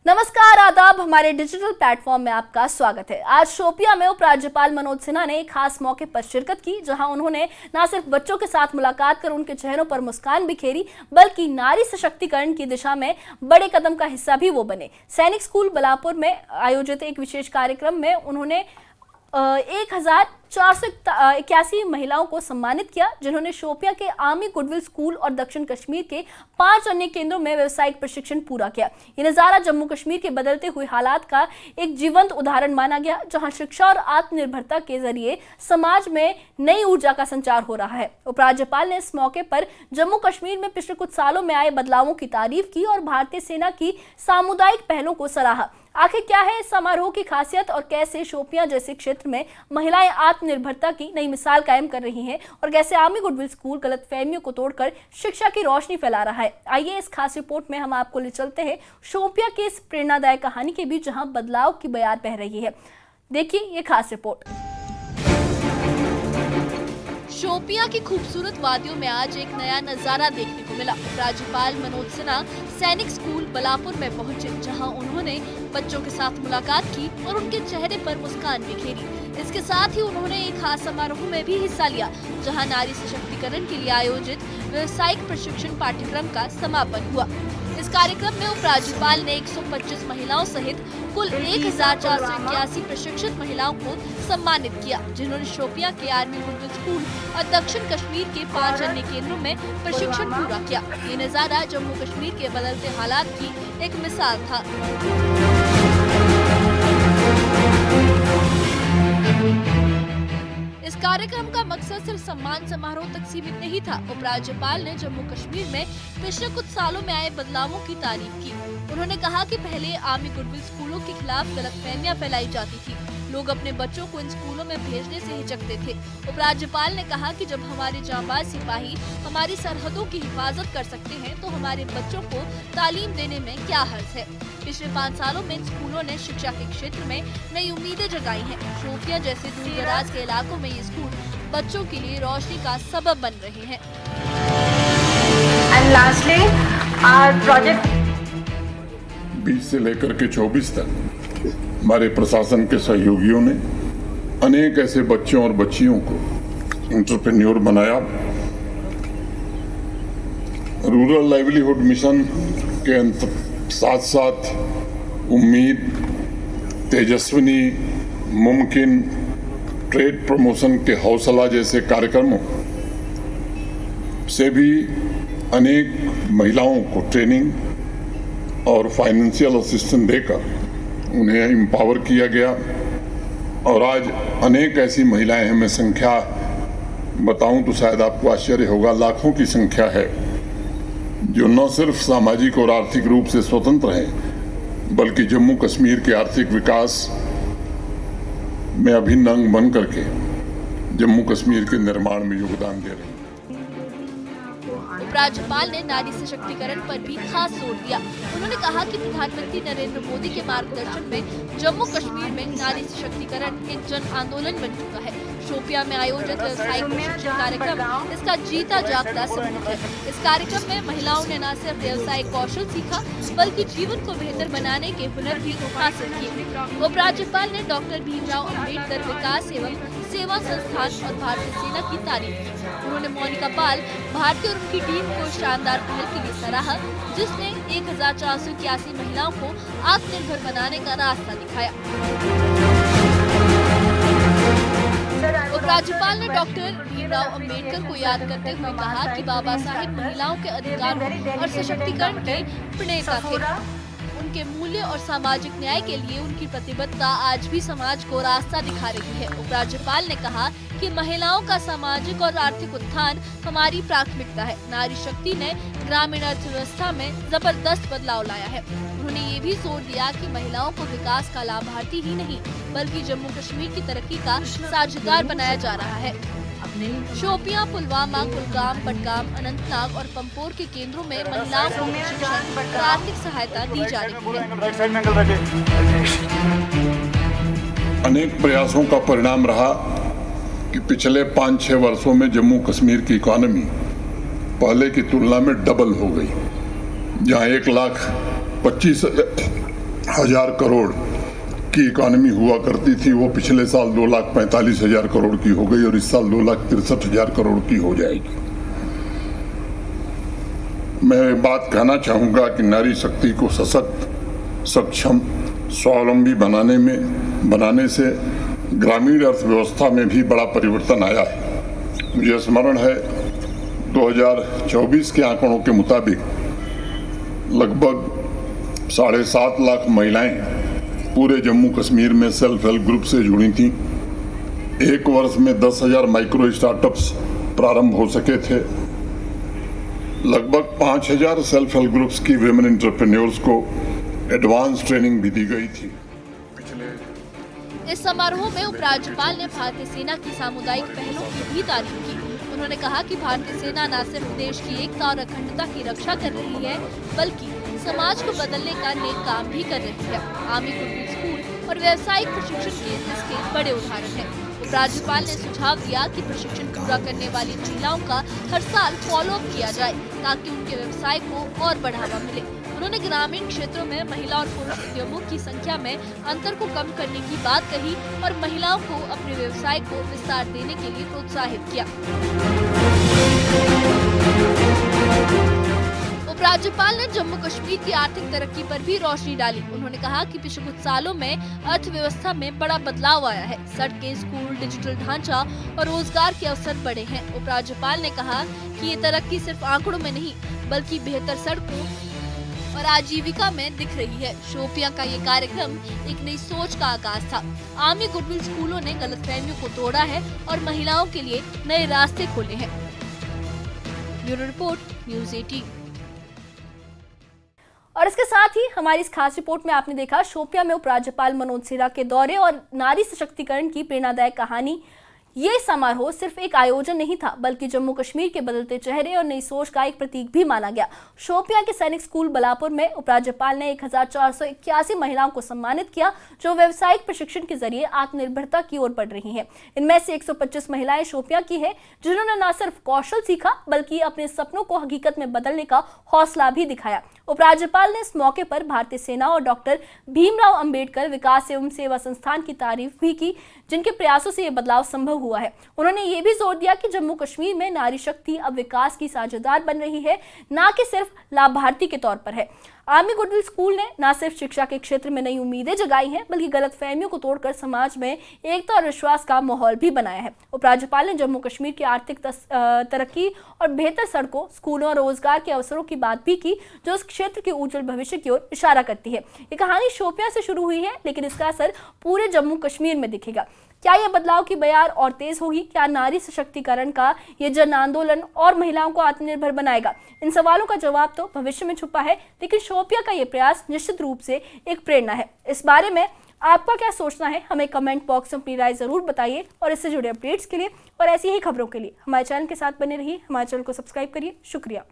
नमस्कार, आदाब। हमारे डिजिटल प्लेटफॉर्म में आपका स्वागत है। आज शोपियां में उपराज्यपाल मनोज सिन्हा ने एक खास मौके पर शिरकत की, जहां उन्होंने न सिर्फ बच्चों के साथ मुलाकात कर उनके चेहरों पर मुस्कान बिखेरी, बल्कि नारी सशक्तिकरण की दिशा में बड़े कदम का हिस्सा भी वो बने। सैनिक स्कूल बलापुर में आयोजित एक विशेष कार्यक्रम में उन्होंने 1481 महिलाओं को सम्मानित किया, जिन्होंने शोपियां के आर्मी गुडविल स्कूल और दक्षिण कश्मीर के 5 अन्य केंद्रों में व्यावसायिक प्रशिक्षण पूरा किया। ये नज़ारा जम्मू कश्मीर के बदलते हुए हालात का एक जीवंत उदाहरण माना गया, जहां शिक्षा और आत्मनिर्भरता के जरिए समाज में नई ऊर्जा का संचार हो रहा है। उपराज्यपाल ने इस मौके पर जम्मू कश्मीर में पिछले कुछ सालों में आए बदलावों की तारीफ की और भारतीय सेना की सामुदायिक पहलों को सराहा। आखिर क्या है इस समारोह की खासियत और कैसे शोपियां जैसे क्षेत्र में महिलाएं आत्मनिर्भरता की नई मिसाल कायम कर रही हैं और कैसे आर्मी गुडविल स्कूल गलतफहमियों को तोड़कर शिक्षा की रोशनी फैला रहा है, आइए इस खास रिपोर्ट में हम आपको ले चलते हैं शोपियां की इस प्रेरणादायक कहानी के बीच, जहां बदलाव की बयार बह रही है। देखिए ये खास रिपोर्ट। शोपियां की खूबसूरत वादियों में आज एक नया नजारा देखने को मिला। राज्यपाल मनोज सिन्हा सैनिक स्कूल बलापुर में पहुंचे, जहां उन्होंने बच्चों के साथ मुलाकात की और उनके चेहरे पर मुस्कान बिखेरी। इसके साथ ही उन्होंने एक खास समारोह में भी हिस्सा लिया, जहां नारी सशक्तिकरण के लिए आयोजित व्यावसायिक प्रशिक्षण पाठ्यक्रम का समापन हुआ। इस कार्यक्रम में उपराज्यपाल ने 125 महिलाओं सहित कुल 1481 प्रशिक्षित महिलाओं को सम्मानित किया, जिन्होंने शोपियां के आर्मी गुडविल स्कूल और दक्षिण कश्मीर के 5 अन्य केंद्रों में प्रशिक्षण पूरा किया। ये नज़ारा जम्मू कश्मीर के बदलते हालात की एक मिसाल था। इस कार्यक्रम का मकसद सिर्फ सम्मान समारोह तक सीमित नहीं था। उपराज्यपाल ने जम्मू कश्मीर में पिछले कुछ सालों में आए बदलावों की तारीफ की। उन्होंने कहा कि पहले आर्मी गुडविल स्कूलों के खिलाफ गलतफहमियां फैलाई जाती थी, लोग अपने बच्चों को इन स्कूलों में भेजने से हिचकते थे। उपराज्यपाल ने कहा कि जब हमारे जांबाज सिपाही हमारी सरहदों की हिफाजत कर सकते हैं, तो हमारे बच्चों को तालीम देने में क्या हर्ज है। पिछले 5 सालों में इन स्कूलों ने शिक्षा के क्षेत्र में नई उम्मीदें जगाई हैं। शोपियां जैसे दूर-दराज के इलाकों में ये स्कूल बच्चों के लिए रोशनी का सबब बन रहे हैं। And lastly, our project 20 से लेकर के 24 तक हमारे प्रशासन के सहयोगियों ने अनेक ऐसे बच्चों और बच्चियों को एंटरप्रेन्योर बनाया। रूरल लाइवलीहुड मिशन के साथ साथ उम्मीद, तेजस्विनी, मुमकिन, ट्रेड प्रमोशन के हौसला जैसे कार्यक्रमों से भी अनेक महिलाओं को ट्रेनिंग और फाइनेंशियल असिस्टेंस देकर उन्हें एम्पावर किया गया। और आज अनेक ऐसी महिलाएं हैं, मैं संख्या बताऊं तो शायद आपको आश्चर्य होगा, लाखों की संख्या है, जो न सिर्फ सामाजिक और आर्थिक रूप से स्वतंत्र हैं, बल्कि जम्मू कश्मीर के आर्थिक विकास में अभिन्न अंग बन करके जम्मू कश्मीर के निर्माण में योगदान दे रहे हैं। उपराज्यपाल ने नारी सशक्तिकरण पर भी खास जोर दिया। उन्होंने कहा कि प्रधानमंत्री नरेंद्र मोदी के मार्गदर्शन में जम्मू कश्मीर में नारी सशक्तिकरण एक जन आंदोलन बन चुका है। शोपियां में आयोजित व्यावसायिक प्रशिक्षण कार्यक्रम इसका जीता जागता सबूत है। इस कार्यक्रम में महिलाओं ने न सिर्फ व्यावसायिक कौशल सीखा, बल्कि जीवन को बेहतर बनाने के हुनर भी हासिल किए। उपराज्यपाल ने डॉक्टर भीमराव अंबेडकर विकास एवं सेवा संस्थान और भारतीय सेना की तारीफ की। उन्होंने मोनिका पाल, भारती और उनकी टीम को शानदार पहल के लिए सराहा, जिसने 1481 महिलाओं को आत्मनिर्भर बनाने का रास्ता दिखाया। उपराज्यपाल ने डॉक्टर भीमराव अंबेडकर को याद करते हुए कहा कि बाबा साहिब महिलाओं के अधिकारों और सशक्तिकरण के प्रणेता थे। उनके मूल्य और सामाजिक न्याय के लिए उनकी प्रतिबद्धता आज भी समाज को रास्ता दिखा रही है। उपराज्यपाल ने कहा कि महिलाओं का सामाजिक और आर्थिक उत्थान हमारी प्राथमिकता है। नारी शक्ति ने ग्रामीण अर्थव्यवस्था में जबरदस्त बदलाव लाया है। उन्होंने ये भी जोर दिया कि महिलाओं को विकास का लाभार्थी ही नहीं, बल्कि जम्मू कश्मीर की तरक्की का साझेदार बनाया जा रहा है। शोपियां, पुलवामा, कुलगाम, बडगाम, अनंतनाग और पंपोर के केंद्रों में महिलाओं को शिक्षण और आर्थिक सहायता दी जा रही है। अनेक प्रयासों का परिणाम रहा कि पिछले 5-6 वर्षों में जम्मू कश्मीर की इकोनॉमी पहले की तुलना में डबल हो गई। जहां 1,25,000 हजार करोड़ की इकॉनमी हुआ करती थी, वो पिछले साल 2,45,000 करोड़ की हो गई और इस साल 2,63,000 करोड़ की हो जाएगी। मैं एक बात कहना चाहूँगा कि नारी शक्ति को सशक्त, सक्षम, स्वावलंबी बनाने से ग्रामीण अर्थव्यवस्था में भी बड़ा परिवर्तन आया है। मुझे स्मरण है 2024 के आंकड़ों के मुताबिक लगभग 7.5 लाख महिलाएं पूरे जम्मू कश्मीर में सेल्फ हेल्प ग्रुप से जुड़ी थीं। एक वर्ष में 10,000 माइक्रो स्टार्टअप्स प्रारंभ हो सके थे। लगभग 5,000 सेल्फ हेल्प ग्रुप्स की विमेन एंटरप्रेन्योर्स को एडवांस ट्रेनिंग भी दी गई थी। इस समारोह में उपराज्यपाल ने भारतीय सेना की सामुदायिक पहलों की भी तारीफ की। उन्होंने कहा कि भारतीय सेना न सिर्फ देश की एकता और अखंडता की रक्षा कर रही है, बल्कि समाज को बदलने का नेक काम भी कर रही है। आर्मी गुडविल स्कूल और व्यावसायिक प्रशिक्षण केंद्र इसके बड़े उदाहरण हैं। उपराज्यपाल ने सुझाव दिया कि प्रशिक्षण पूरा करने वाली महिलाओं का हर साल फॉलोअप किया जाए ताकि उनके व्यवसाय को और बढ़ावा मिले। उन्होंने ग्रामीण क्षेत्रों में महिला और पुरुष उद्यमों की संख्या में अंतर को कम करने की बात कही और महिलाओं को अपने व्यवसाय को विस्तार देने के लिए प्रोत्साहित किया। उपराज्यपाल ने जम्मू कश्मीर की आर्थिक तरक्की पर भी रोशनी डाली। उन्होंने कहा कि पिछले कुछ सालों में अर्थव्यवस्था में बड़ा बदलाव आया है। सड़कें, स्कूल, डिजिटल ढांचा और रोजगार के अवसर बढ़े हैं। उपराज्यपाल ने कहा कि ये तरक्की सिर्फ आंकड़ों में नहीं, बल्कि बेहतर सड़कों और आजीविका में दिख रही है। शोपियां का ये कार्यक्रम एक नई सोच का आगाज था। आर्मी गुडविल स्कूलों ने गलतफहमियों को तोड़ा है और महिलाओं के लिए नए रास्ते खोले हैं। Bureau report, news 18। और इसके साथ ही हमारी इस खास रिपोर्ट में आपने देखा शोपियां में उपराज्यपाल मनोज सिन्हा के दौरे और नारी सशक्तिकरण की प्रेरणादायक कहानी। ये समारोह सिर्फ एक आयोजन नहीं था, बल्कि जम्मू कश्मीर के बदलते चेहरे और नई सोच का एक प्रतीक भी माना गया। शोपियां के सैनिक स्कूल बलापुर में उपराज्यपाल ने 1481 महिलाओं को सम्मानित किया, जो व्यावसायिक प्रशिक्षण के जरिए आत्मनिर्भरता की ओर बढ़ रही हैं। इनमें से 125 महिलाएं शोपियां की हैं, जिन्होंने न सिर्फ कौशल सीखा, बल्कि अपने सपनों को हकीकत में बदलने का हौसला भी दिखाया। उपराज्यपाल ने इस मौके पर भारतीय सेना और डॉक्टर भीमराव अंबेडकर विकास एवं सेवा संस्थान की तारीफ भी की, जिनके प्रयासों से ये बदलाव संभव हुआ है। उन्होंने ये भी जोर दिया कि जम्मू कश्मीर में नारी शक्ति अब विकास की साझेदार बन रही है, न कि सिर्फ लाभार्थी के तौर पर है। आर्मी गुडविल स्कूल ने न सिर्फ शिक्षा के क्षेत्र में नई उम्मीदें जगाई हैं, बल्कि गलतफहमियों को तोड़कर समाज में एकता और विश्वास का माहौल भी बनाया है। उपराज्यपाल ने जम्मू कश्मीर की आर्थिक तरक्की और बेहतर सड़कों, स्कूलों और रोजगार के अवसरों की बात भी की, जो इस क्षेत्र के उज्जवल भविष्य की ओर इशारा करती है। ये कहानी शोपियां से शुरू हुई है, लेकिन इसका असर पूरे जम्मू कश्मीर में दिखेगा। क्या यह बदलाव की बयार और तेज होगी? क्या नारी सशक्तिकरण का ये जन आंदोलन और महिलाओं को आत्मनिर्भर बनाएगा? इन सवालों का जवाब तो भविष्य में छुपा है, लेकिन शोपियां का ये प्रयास निश्चित रूप से एक प्रेरणा है। इस बारे में आपका क्या सोचना है? हमें कमेंट बॉक्स में अपनी राय जरूर बताइए और इससे जुड़े अपडेट्स के लिए और ऐसी ही खबरों के लिए हमारे चैनल के साथ बने रहिए। हमारे चैनल को सब्सक्राइब करिए। शुक्रिया।